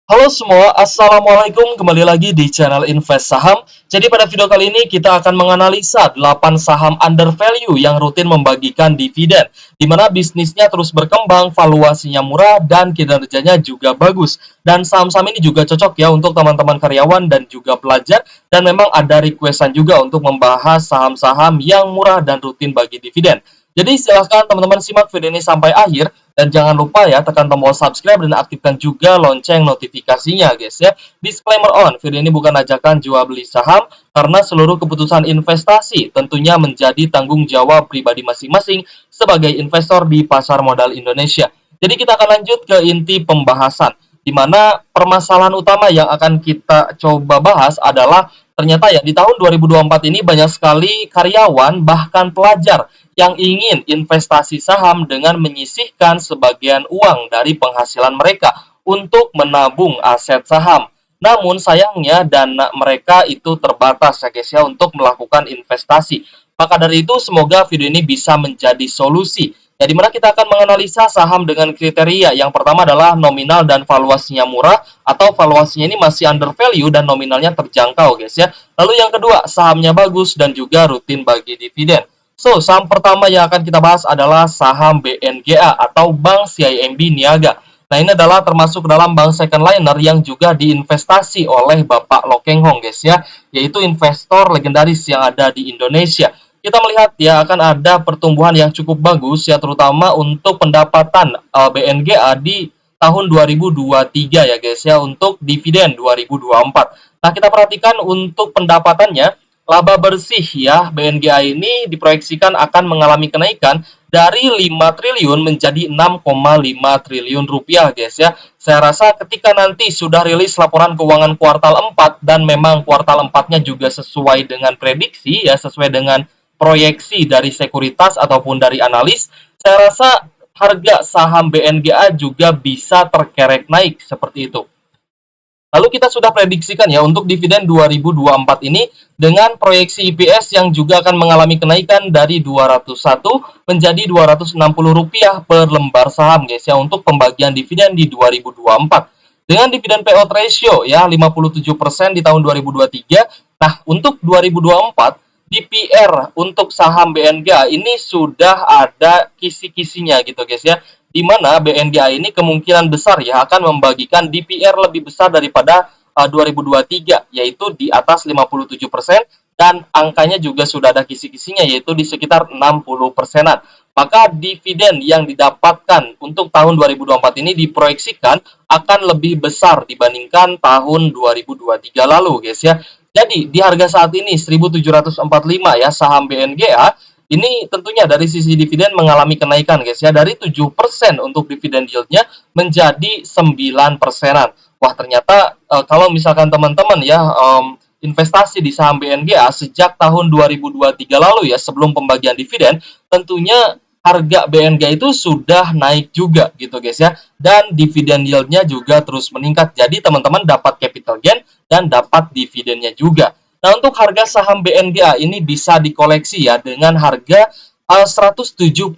Halo semua, Assalamualaikum. Kembali lagi di channel Invest Saham. Jadi pada video kali ini kita akan menganalisa 8 saham under value yang rutin membagikan dividen, di mana bisnisnya terus berkembang, valuasinya murah, dan kinerjanya juga bagus. Dan saham-saham ini juga cocok ya untuk teman-teman karyawan dan juga pelajar, dan memang ada requestan juga untuk membahas saham-saham yang murah dan rutin bagi dividen. Jadi silahkan teman-teman simak video ini sampai akhir, dan jangan lupa ya, tekan tombol subscribe dan aktifkan juga lonceng notifikasinya guys ya. Disclaimer on, video ini bukan ajakan jual beli saham, karena seluruh keputusan investasi tentunya menjadi tanggung jawab pribadi masing-masing sebagai investor di pasar modal Indonesia. Jadi kita akan lanjut ke inti pembahasan, di mana permasalahan utama yang akan kita coba bahas adalah ternyata ya di tahun 2024 ini banyak sekali karyawan bahkan pelajar yang ingin investasi saham dengan menyisihkan sebagian uang dari penghasilan mereka untuk menabung aset saham. Namun sayangnya dana mereka itu terbatas ya guys ya untuk melakukan investasi. Maka dari itu semoga video ini bisa menjadi solusi. Ya, di mana kita akan menganalisa saham dengan kriteria. Yang pertama adalah nominal dan valuasinya murah atau valuasinya ini masih under value dan nominalnya terjangkau guys ya. Lalu yang kedua, sahamnya bagus dan juga rutin bagi dividen. So, saham pertama yang akan kita bahas adalah saham BNGA atau Bank CIMB Niaga. Nah, ini adalah termasuk dalam bank second liner yang juga diinvestasi oleh Bapak Lo Keng Hong, guys ya, yaitu investor legendaris yang ada di Indonesia. Kita melihat ya akan ada pertumbuhan yang cukup bagus ya, terutama untuk pendapatan BNGA di tahun 2023 ya guys ya, untuk dividen 2024. Nah, kita perhatikan untuk pendapatannya, laba bersih ya BNGA ini diproyeksikan akan mengalami kenaikan dari 5 triliun menjadi 6,5 triliun rupiah guys ya. Saya rasa ketika nanti sudah rilis laporan keuangan kuartal 4 dan memang kuartal 4-nya juga sesuai dengan prediksi ya, sesuai dengan proyeksi dari sekuritas ataupun dari analis, saya rasa harga saham BNGA juga bisa terkerek naik seperti itu. Lalu kita sudah prediksikan ya untuk dividen 2024 ini dengan proyeksi EPS yang juga akan mengalami kenaikan dari 201 menjadi 260 rupiah per lembar saham guys ya, untuk pembagian dividen di 2024. Dengan dividen payout ratio ya 57% di tahun 2023. Nah, untuk 2024 DPR untuk saham BNGA ini sudah ada kisi-kisinya gitu guys ya, di mana BNDA ini kemungkinan besar ya akan membagikan DPR lebih besar daripada 2023, yaitu di atas 57%, dan angkanya juga sudah ada kisi-kisinya yaitu di sekitar 60%-an. Maka dividen yang didapatkan untuk tahun 2024 ini diproyeksikan akan lebih besar dibandingkan tahun 2023 lalu guys ya. Jadi di harga saat ini 1745 ya saham BNGA ini tentunya dari sisi dividen mengalami kenaikan guys ya, dari 7% untuk dividen yieldnya menjadi 9%-an. Wah, ternyata kalau misalkan teman-teman ya investasi di saham BNGA sejak tahun 2023 lalu ya, sebelum pembagian dividen, tentunya harga BNGA itu sudah naik juga gitu guys ya, dan dividen yieldnya juga terus meningkat. Jadi teman-teman dapat capital gain dan dapat dividennya juga. Nah, untuk harga saham BNGA ini bisa dikoleksi ya dengan harga 174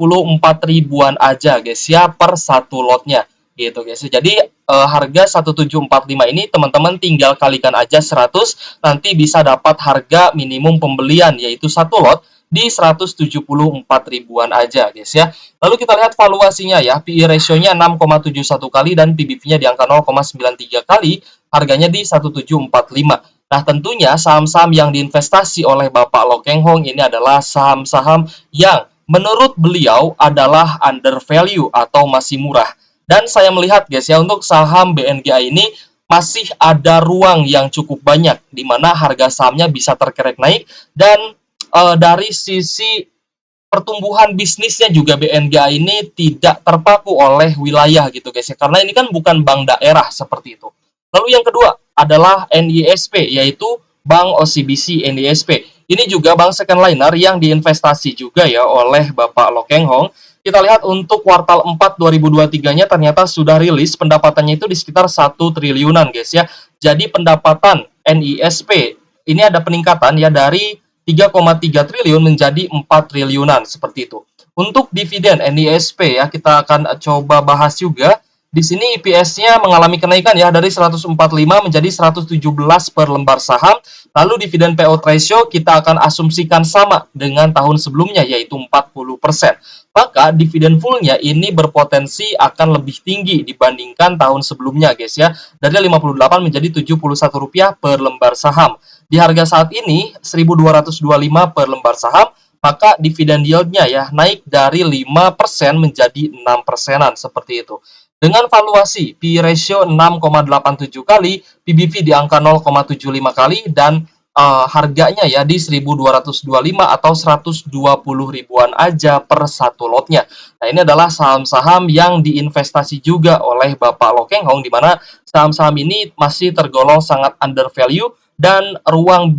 ribuan aja guys ya per satu lotnya gitu guys. Jadi harga 1745 ini teman-teman tinggal kalikan aja 100, nanti bisa dapat harga minimum pembelian yaitu satu lot di 174 ribuan aja guys ya. Lalu kita lihat valuasinya ya, PE ratio-nya 6,71 kali dan PBV-nya di angka 0,93 kali, harganya di 1745. Nah, tentunya saham-saham yang diinvestasi oleh Bapak Lo Keng Hong ini adalah saham-saham yang menurut beliau adalah under value atau masih murah. Dan saya melihat guys ya, untuk saham BNGA ini masih ada ruang yang cukup banyak di mana harga sahamnya bisa terkerek naik, dan dari sisi pertumbuhan bisnisnya juga BNGA ini tidak terpaku oleh wilayah gitu guys ya, karena ini kan bukan bank daerah seperti itu. Lalu yang kedua adalah NISP, yaitu Bank OCBC NISP. Ini juga bank second liner yang diinvestasi juga ya oleh Bapak Lo Keng Hong. Kita lihat untuk kuartal 4 2023-nya ternyata sudah rilis pendapatannya itu di sekitar 1 triliunan guys ya. Jadi pendapatan NISP ini ada peningkatan ya dari 3,3 triliun menjadi 4 triliunan seperti itu. Untuk dividen NISP ya, kita akan coba bahas juga Di sini EPS-nya mengalami kenaikan ya dari 145 menjadi 117 per lembar saham. Lalu dividen payout ratio kita akan asumsikan sama dengan tahun sebelumnya yaitu 40%. Maka dividen fullnya ini berpotensi akan lebih tinggi dibandingkan tahun sebelumnya guys ya. Dari 58 menjadi Rp71 per lembar saham. Di harga saat ini 1.225 per lembar saham, maka dividen yieldnya ya naik dari 5% menjadi 6%-an seperti itu. Dengan valuasi P/E ratio 6,87 kali, PBV di angka 0,75 kali, dan harganya ya di 1.225 atau 120 ribuan aja per satu lotnya. Nah, ini adalah saham-saham yang diinvestasi juga oleh Bapak Lo Keng Hong, di mana saham-saham ini masih tergolong sangat under value dan ruang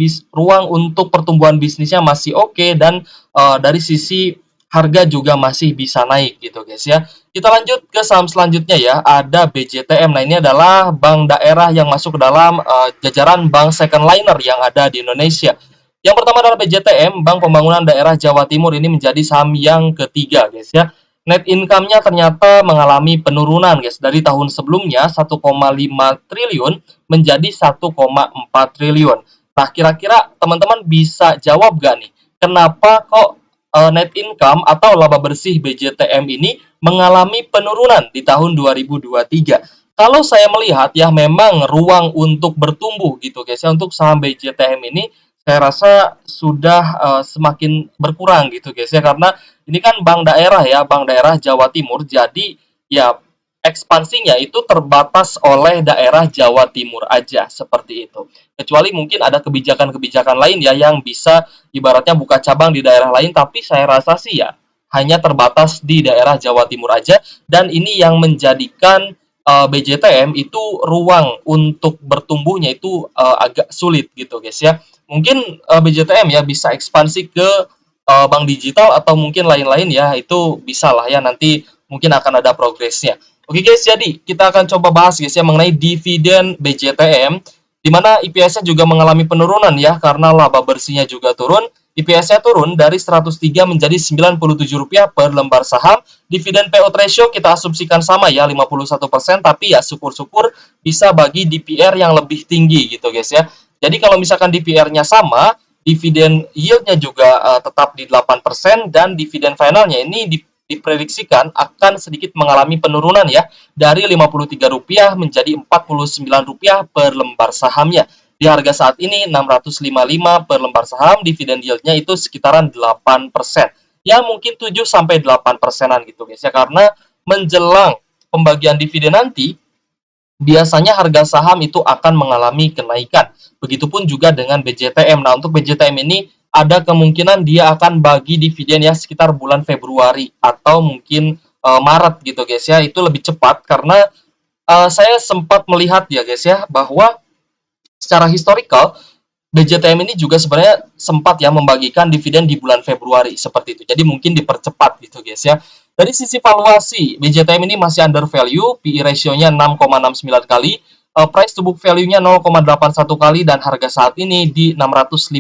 untuk pertumbuhan bisnisnya masih oke, dan dari sisi harga juga masih bisa naik gitu guys ya. Kita lanjut ke saham selanjutnya ya, ada BJTM. Nah, ini adalah bank daerah yang masuk ke dalam jajaran bank second liner yang ada di Indonesia. Yang pertama adalah BJTM, Bank Pembangunan Daerah Jawa Timur, ini menjadi saham yang ketiga guys ya. Net income-nya ternyata mengalami penurunan guys, dari tahun sebelumnya 1,5 triliun menjadi 1,4 triliun. Nah, kira-kira teman-teman bisa jawab gak nih, kenapa kok net income atau laba bersih BJTM ini mengalami penurunan di tahun 2023. Kalau saya melihat ya, memang ruang untuk bertumbuh gitu guys ya untuk saham BJTM ini saya rasa sudah semakin berkurang gitu guys ya, karena ini kan bank daerah ya, bank daerah Jawa Timur, jadi ya ekspansinya itu terbatas oleh daerah Jawa Timur aja seperti itu. Kecuali mungkin ada kebijakan-kebijakan lain ya yang bisa ibaratnya buka cabang di daerah lain, tapi saya rasa sih ya hanya terbatas di daerah Jawa Timur aja, dan ini yang menjadikan BJTM itu ruang untuk bertumbuhnya itu agak sulit gitu guys ya. Mungkin BJTM ya bisa ekspansi ke bank digital atau mungkin lain-lain ya, itu bisa lah ya, nanti mungkin akan ada progresnya. Oke guys, jadi kita akan coba bahas guys ya mengenai dividen BJTM, di mana EPS-nya juga mengalami penurunan ya karena laba bersihnya juga turun. EPS-nya turun dari 103 menjadi Rp97 per lembar saham. Dividen payout ratio kita asumsikan sama ya 51%, tapi ya syukur-syukur bisa bagi DPR yang lebih tinggi gitu guys ya. Jadi kalau misalkan DPR-nya sama, dividen yield-nya juga tetap di 8%, dan dividen finalnya ini diprediksikan akan sedikit mengalami penurunan ya, dari Rp53 menjadi Rp49 per lembar sahamnya. Di harga saat ini 655 per lembar saham, dividen yield-nya itu sekitaran 8%. Ya mungkin 7 sampai 8%-an gitu guys ya, karena menjelang pembagian dividen nanti biasanya harga saham itu akan mengalami kenaikan. Begitupun juga dengan BJTM. Nah, untuk BJTM ini ada kemungkinan dia akan bagi dividen ya sekitar bulan Februari atau mungkin Maret gitu guys ya. Itu lebih cepat karena saya sempat melihat ya guys ya bahwa secara historical BJTM ini juga sebenarnya sempat ya membagikan dividen di bulan Februari seperti itu. Jadi mungkin dipercepat gitu guys ya. Dari sisi valuasi, BJTM ini masih under value, PE ratio-nya 6,69 kali, price to book value-nya 0,81 kali, dan harga saat ini di 655.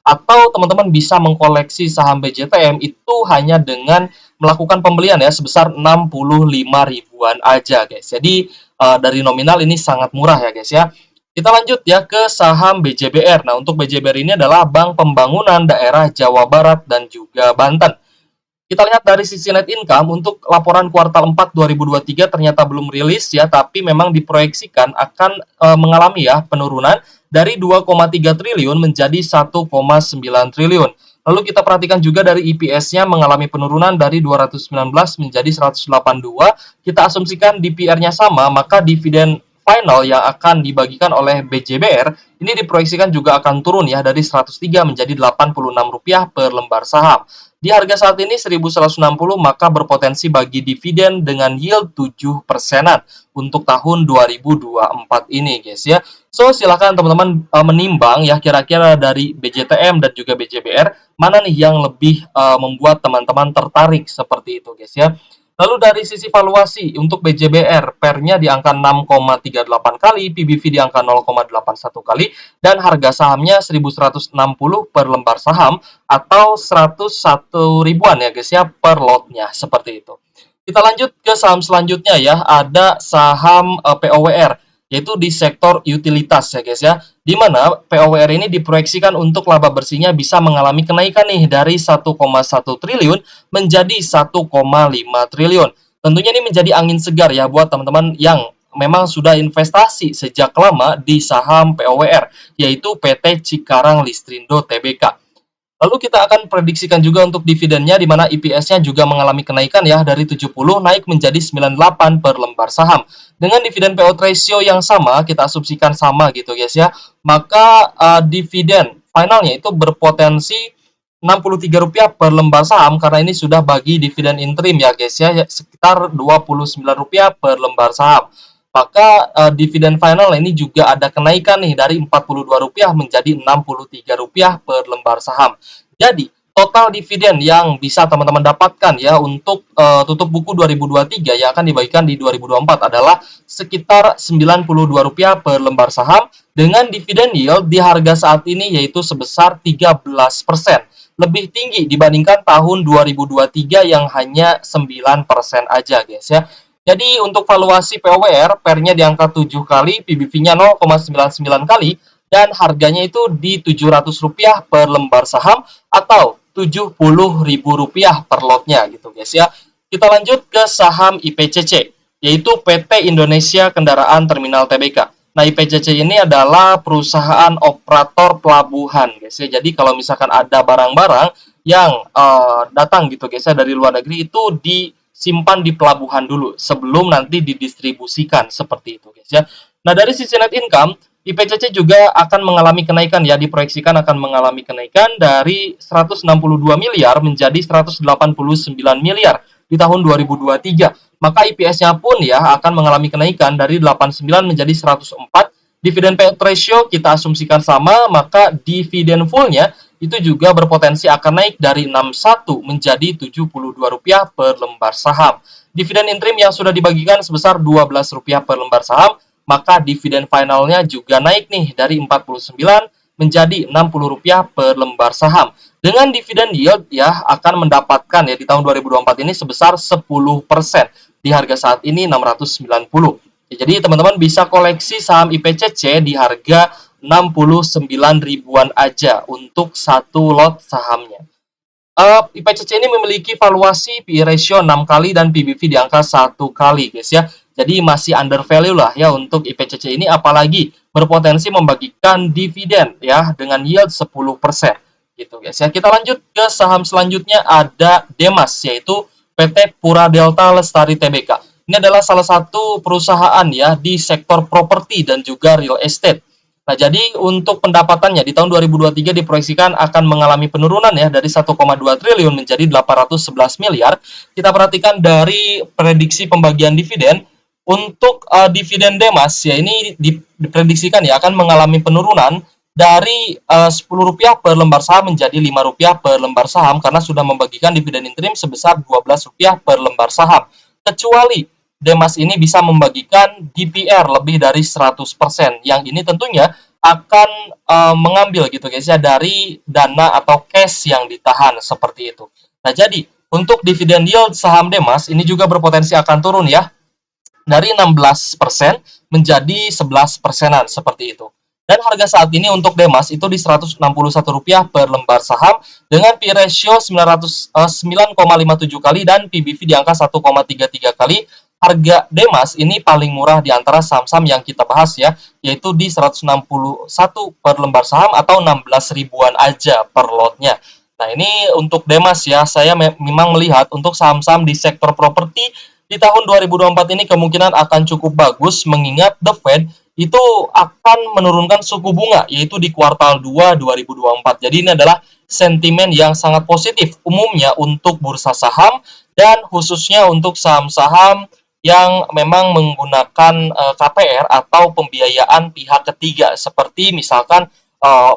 Atau teman-teman bisa mengkoleksi saham BJTM itu hanya dengan melakukan pembelian ya sebesar 65 ribuan aja guys. Jadi dari nominal ini sangat murah ya guys ya. Kita lanjut ya ke saham BJBR. Nah, untuk BJBR ini adalah Bank Pembangunan Daerah Jawa Barat dan juga Banten. Kita lihat dari sisi net income, untuk laporan kuartal 4 2023 ternyata belum rilis ya, tapi memang diproyeksikan akan mengalami ya penurunan dari 2,3 triliun menjadi 1,9 triliun. Lalu kita perhatikan juga dari EPS-nya mengalami penurunan dari 219 menjadi 182. Kita asumsikan DPR-nya sama, maka dividen final yang akan dibagikan oleh BJBR ini diproyeksikan juga akan turun ya dari 103 menjadi Rp86 per lembar saham. Di harga saat ini 1.160, maka berpotensi bagi dividen dengan yield 7%-an untuk tahun 2024 ini guys ya. So silakan teman-teman menimbang ya kira-kira dari BJTM dan juga BJBR mana nih yang lebih membuat teman-teman tertarik seperti itu guys ya. Lalu dari sisi valuasi, untuk BJBR PER-nya di angka 6,38 kali, PBV di angka 0,81 kali, dan harga sahamnya 1.160 per lembar saham atau 101 ribuan ya guys ya per lotnya seperti itu. Kita lanjut ke saham selanjutnya ya, ada saham POWR, yaitu di sektor utilitas ya guys ya, di mana POWR ini diproyeksikan untuk laba bersihnya bisa mengalami kenaikan nih dari 1,1 triliun menjadi 1,5 triliun. Tentunya ini menjadi angin segar ya buat teman-teman yang memang sudah investasi sejak lama di saham POWR, yaitu PT Cikarang Listrindo Tbk. Lalu kita akan prediksikan juga untuk dividennya di mana EPS-nya juga mengalami kenaikan ya dari 70 naik menjadi 98 per lembar saham. Dengan dividen payout ratio yang sama, kita asumsikan sama gitu guys ya. Maka dividen finalnya itu berpotensi Rp63 per lembar saham karena ini sudah bagi dividen interim ya guys ya, sekitar Rp29 per lembar saham. Maka dividen final ini juga ada kenaikan nih dari Rp42 menjadi Rp63 per lembar saham. Jadi, total dividen yang bisa teman-teman dapatkan ya untuk tutup buku 2023 yang akan dibagikan di 2024 adalah sekitar Rp92 per lembar saham dengan dividen yield di harga saat ini yaitu sebesar 13%. Lebih tinggi dibandingkan tahun 2023 yang hanya 9% aja guys ya. Jadi untuk valuasi POWR, PER-nya di angka 7 kali, PBV-nya 0,99 kali, dan harganya itu di Rp700 per lembar saham atau Rp70.000 per lotnya gitu guys ya. Kita lanjut ke saham IPCC, yaitu PT Indonesia Kendaraan Terminal Tbk. Nah, IPCC ini adalah perusahaan operator pelabuhan guys ya. Jadi kalau misalkan ada barang-barang yang datang gitu guys ya dari luar negeri itu disimpan di pelabuhan dulu sebelum nanti didistribusikan seperti itu guys ya. Nah, dari sisi net income IPCC juga akan mengalami kenaikan ya, diproyeksikan akan mengalami kenaikan dari 162 miliar menjadi 189 miliar di tahun 2023. Maka IPS-nya pun ya akan mengalami kenaikan dari 89 menjadi 104. Dividen payout ratio kita asumsikan sama, maka dividen full-nya itu juga berpotensi akan naik dari 61 menjadi Rp72 per lembar saham. Dividen interim yang sudah dibagikan sebesar Rp12 per lembar saham, maka dividen finalnya juga naik nih dari 49 menjadi Rp60 per lembar saham. Dengan dividen yield ya akan mendapatkan ya di tahun 2024 ini sebesar 10%. Di harga saat ini 690. Ya, jadi teman-teman bisa koleksi saham IPCC di harga 69 ribuan aja untuk satu lot sahamnya. IPCC ini memiliki valuasi PE ratio 6 kali dan PBV di angka 1 kali guys ya. Jadi masih under value lah ya untuk IPCC ini, apalagi berpotensi membagikan dividen ya dengan yield 10% gitu guys ya. Kita lanjut ke saham selanjutnya, ada Demas, yaitu PT Pura Delta Lestari Tbk. Ini adalah salah satu perusahaan ya di sektor properti dan juga real estate. Nah, jadi untuk pendapatannya di tahun 2023 diproyeksikan akan mengalami penurunan ya dari 1,2 triliun menjadi 811 miliar. Kita perhatikan dari prediksi pembagian dividen. Untuk dividen Demas ya ini diprediksikan ya akan mengalami penurunan dari Rp10 per lembar saham menjadi Rp5 per lembar saham karena sudah membagikan dividen interim sebesar Rp12 per lembar saham. Kecuali Demas ini bisa membagikan DPR lebih dari 100%. Yang ini tentunya akan mengambil gitu guys ya dari dana atau cash yang ditahan seperti itu. Nah, jadi untuk dividen yield saham Demas ini juga berpotensi akan turun ya dari 16% menjadi 11%-an seperti itu. Dan harga saat ini untuk Demas itu di Rp161 per lembar saham dengan P ratio 9,57 kali dan PBV di angka 1,33 kali. Harga Demas ini paling murah di antara saham-saham yang kita bahas ya, yaitu di 161 per lembar saham atau 16 ribuan aja per lotnya. Nah, ini untuk Demas ya, saya memang melihat untuk saham-saham di sektor properti di tahun 2024 ini kemungkinan akan cukup bagus mengingat The Fed itu akan menurunkan suku bunga yaitu di kuartal 2 2024. Jadi ini adalah sentimen yang sangat positif umumnya untuk bursa saham dan khususnya untuk saham-saham yang memang menggunakan KPR atau pembiayaan pihak ketiga seperti misalkan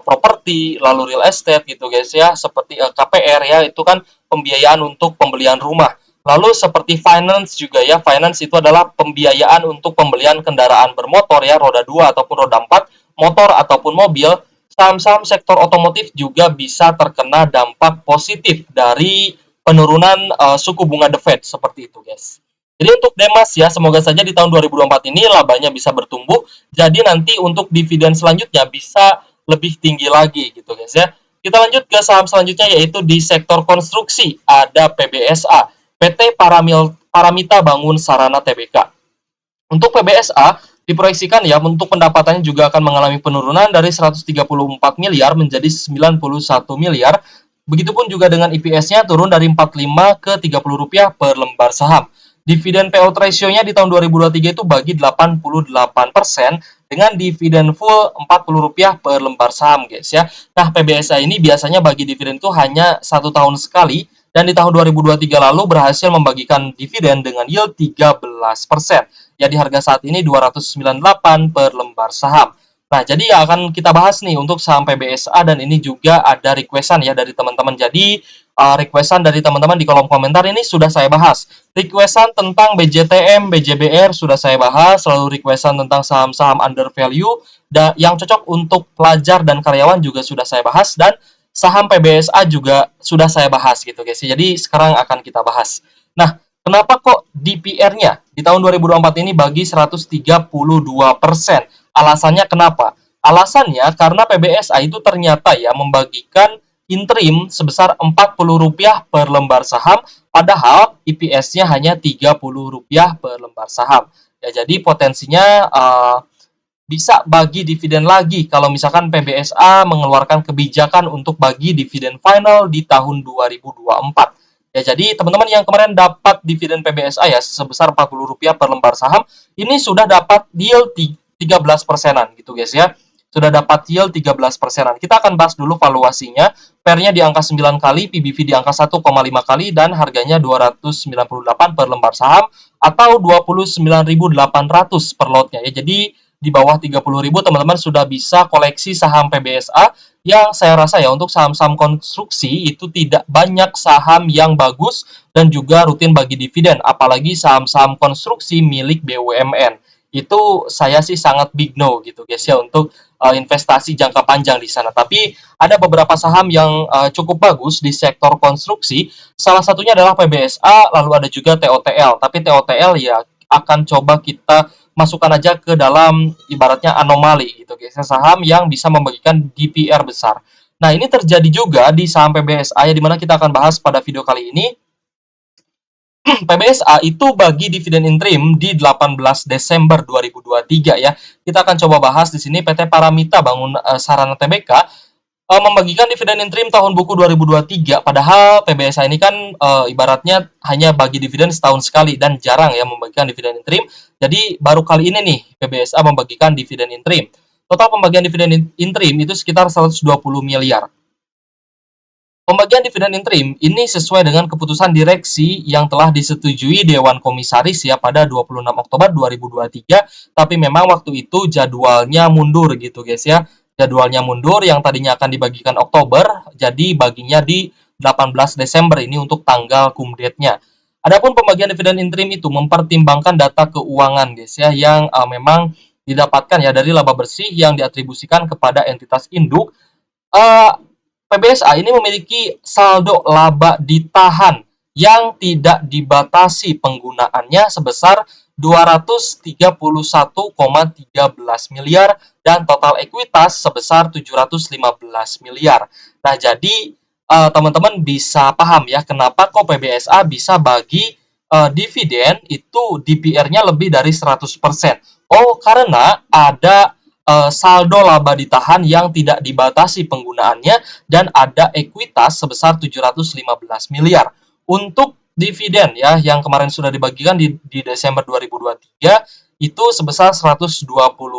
properti lalu real estate gitu guys ya, seperti KPR ya itu kan pembiayaan untuk pembelian rumah. Lalu seperti finance juga ya, finance itu adalah pembiayaan untuk pembelian kendaraan bermotor ya, roda 2 ataupun roda 4, motor ataupun mobil. Saham-saham sektor otomotif juga bisa terkena dampak positif dari penurunan suku bunga The Fed seperti itu, guys. Jadi untuk Demas ya, semoga saja di tahun 2024 ini labanya bisa bertumbuh. Jadi nanti untuk dividen selanjutnya bisa lebih tinggi lagi gitu, guys ya. Kita lanjut ke saham selanjutnya yaitu di sektor konstruksi. Ada PBSA, PT Paramita Bangun Sarana Tbk. Untuk PBSA diproyeksikan ya untuk pendapatannya juga akan mengalami penurunan dari 134 miliar menjadi 91 miliar. Begitupun juga dengan EPS-nya turun dari 45 ke 30 rupiah per lembar saham. Dividen payout ratio-nya di tahun 2023 itu bagi 88% dengan dividen full 40 rupiah per lembar saham, guys ya. Nah, PBSA ini biasanya bagi dividen itu hanya 1 tahun sekali, dan di tahun 2023 lalu berhasil membagikan dividen dengan yield 13%. Ya, di harga saat ini 298 per lembar saham. Nah, jadi ya akan kita bahas nih untuk saham PBSA, dan ini juga ada requestan ya dari teman-teman. Jadi requestan dari teman-teman di kolom komentar ini sudah saya bahas. Requestan tentang BJTM, BJBR sudah saya bahas, lalu requestan tentang saham-saham under value yang cocok untuk pelajar dan karyawan juga sudah saya bahas, dan saham PBSA juga sudah saya bahas gitu guys. Jadi sekarang akan kita bahas. Nah, kenapa kok DPR-nya di tahun 2024 ini bagi 132%? Alasannya kenapa? Alasannya karena PBSA itu ternyata ya membagikan interim sebesar Rp40 per lembar saham, padahal EPS-nya hanya Rp30 per lembar saham. Ya, jadi potensinya bisa bagi dividen lagi kalau misalkan PBSA mengeluarkan kebijakan untuk bagi dividen final di tahun 2024. Ya, jadi teman-teman yang kemarin dapat dividen PBSA ya sebesar Rp40 per lembar saham, ini sudah dapat yield 13%-an gitu guys ya. Sudah dapat yield 13%-an. Kita akan bahas dulu valuasinya. PER-nya di angka 9 kali, PBV di angka 1,5 kali, dan harganya 298 per lembar saham atau 29.800 per lotnya ya. Jadi di bawah 30.000 teman-teman sudah bisa koleksi saham PBSA, yang saya rasa ya untuk saham-saham konstruksi itu tidak banyak saham yang bagus dan juga rutin bagi dividen, apalagi saham-saham konstruksi milik BUMN. Itu saya sih sangat big no gitu guys ya untuk investasi jangka panjang di sana. Tapi ada beberapa saham yang cukup bagus di sektor konstruksi. Salah satunya adalah PBSA, lalu ada juga TOTL. Tapi TOTL ya akan coba kita masukkan aja ke dalam ibaratnya anomali gitu guys. Saham yang bisa membagikan DPR besar. Nah, ini terjadi juga di saham PBSA ya, dimana kita akan bahas pada video kali ini. PBSA itu bagi dividen interim di 18 Desember 2023 ya. Kita akan coba bahas di sini PT Paramita Bangun Sarana Tbk membagikan dividen interim tahun buku 2023, padahal PBSA ini kan ibaratnya hanya bagi dividen setahun sekali dan jarang ya membagikan dividen interim. Jadi baru kali ini nih PBSA membagikan dividen interim. Total pembagian dividen interim itu sekitar 120 miliar. Pembagian dividen interim ini sesuai dengan keputusan direksi yang telah disetujui Dewan Komisaris ya pada 26 Oktober 2023, tapi memang waktu itu jadwalnya mundur gitu guys ya. Jadwalnya mundur, yang tadinya akan dibagikan Oktober, jadi baginya di 18 Desember ini untuk tanggal cum date-nya. Adapun pembagian dividen interim itu mempertimbangkan data keuangan guys ya, yang memang didapatkan ya dari laba bersih yang diatribusikan kepada entitas induk. PBSA ini memiliki saldo laba ditahan yang tidak dibatasi penggunaannya sebesar 231,13 miliar dan total ekuitas sebesar 715 miliar. Nah, jadi teman-teman bisa paham ya kenapa kok PBSA bisa bagi dividen itu DPR-nya lebih dari 100%. Oh, karena ada saldo laba ditahan yang tidak dibatasi penggunaannya dan ada ekuitas sebesar 715 miliar. Untuk dividen ya yang kemarin sudah dibagikan di Desember 2023 itu sebesar 120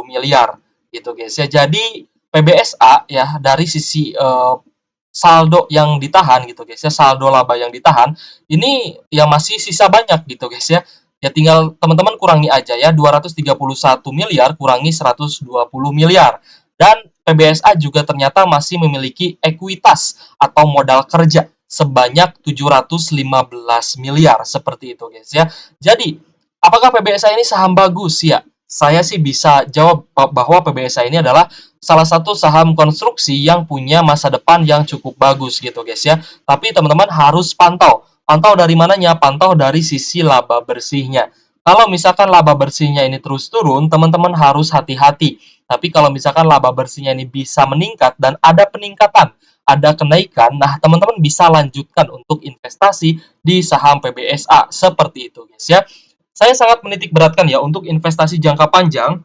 miliar gitu guys ya. Jadi PBSA ya dari sisi saldo yang ditahan gitu guys ya, saldo laba yang ditahan ini yang masih sisa banyak gitu guys ya. Ya tinggal teman-teman kurangi aja ya, 231 miliar kurangi 120 miliar. Dan PBSA juga ternyata masih memiliki ekuitas atau modal kerja sebanyak 715 miliar seperti itu guys ya. Jadi, apakah PBSA ini saham bagus ya? Saya sih bisa jawab bahwa PBSA ini adalah salah satu saham konstruksi yang punya masa depan yang cukup bagus gitu guys ya. Tapi teman-teman harus pantau Pantau dari mananya? Pantau dari sisi laba bersihnya. Kalau misalkan laba bersihnya ini terus turun, teman-teman harus hati-hati. Tapi kalau misalkan laba bersihnya ini bisa meningkat dan ada peningkatan, ada kenaikan, nah teman-teman bisa lanjutkan untuk investasi di saham PBSA. Seperti itu guys ya. Saya sangat menitik beratkan ya untuk investasi jangka panjang.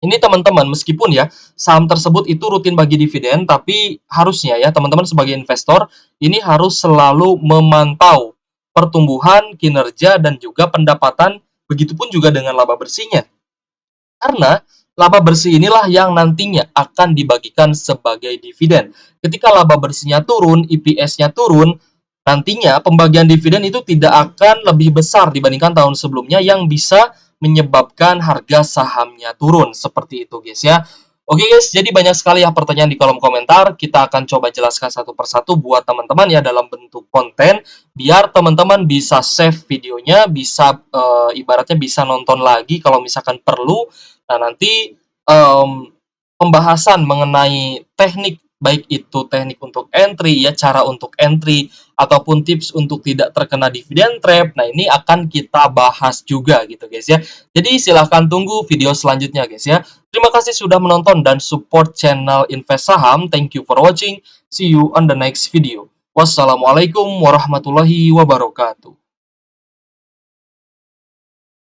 Ini teman-teman, meskipun ya saham tersebut itu rutin bagi dividen, tapi harusnya ya teman-teman sebagai investor ini harus selalu memantau pertumbuhan, kinerja, dan juga pendapatan, begitupun juga dengan laba bersihnya. Karena laba bersih inilah yang nantinya akan dibagikan sebagai dividen. Ketika laba bersihnya turun, EPS-nya turun, nantinya pembagian dividen itu tidak akan lebih besar dibandingkan tahun sebelumnya yang bisa menyebabkan harga sahamnya turun. Seperti itu guys ya. Oke guys, jadi banyak sekali ya pertanyaan di kolom komentar. Kita akan coba jelaskan satu persatu buat teman-teman ya dalam bentuk konten. Biar teman-teman bisa save videonya, bisa ibaratnya bisa nonton lagi kalau misalkan perlu. Nah nanti pembahasan mengenai teknik, baik itu teknik untuk entry ya, cara untuk entry ataupun tips untuk tidak terkena dividen trap. Nah, ini akan kita bahas juga gitu guys ya. Jadi silahkan tunggu video selanjutnya guys ya. Terima kasih sudah menonton dan support channel Invest Saham. Thank you for watching. See you on the next video. Wassalamualaikum warahmatullahi wabarakatuh.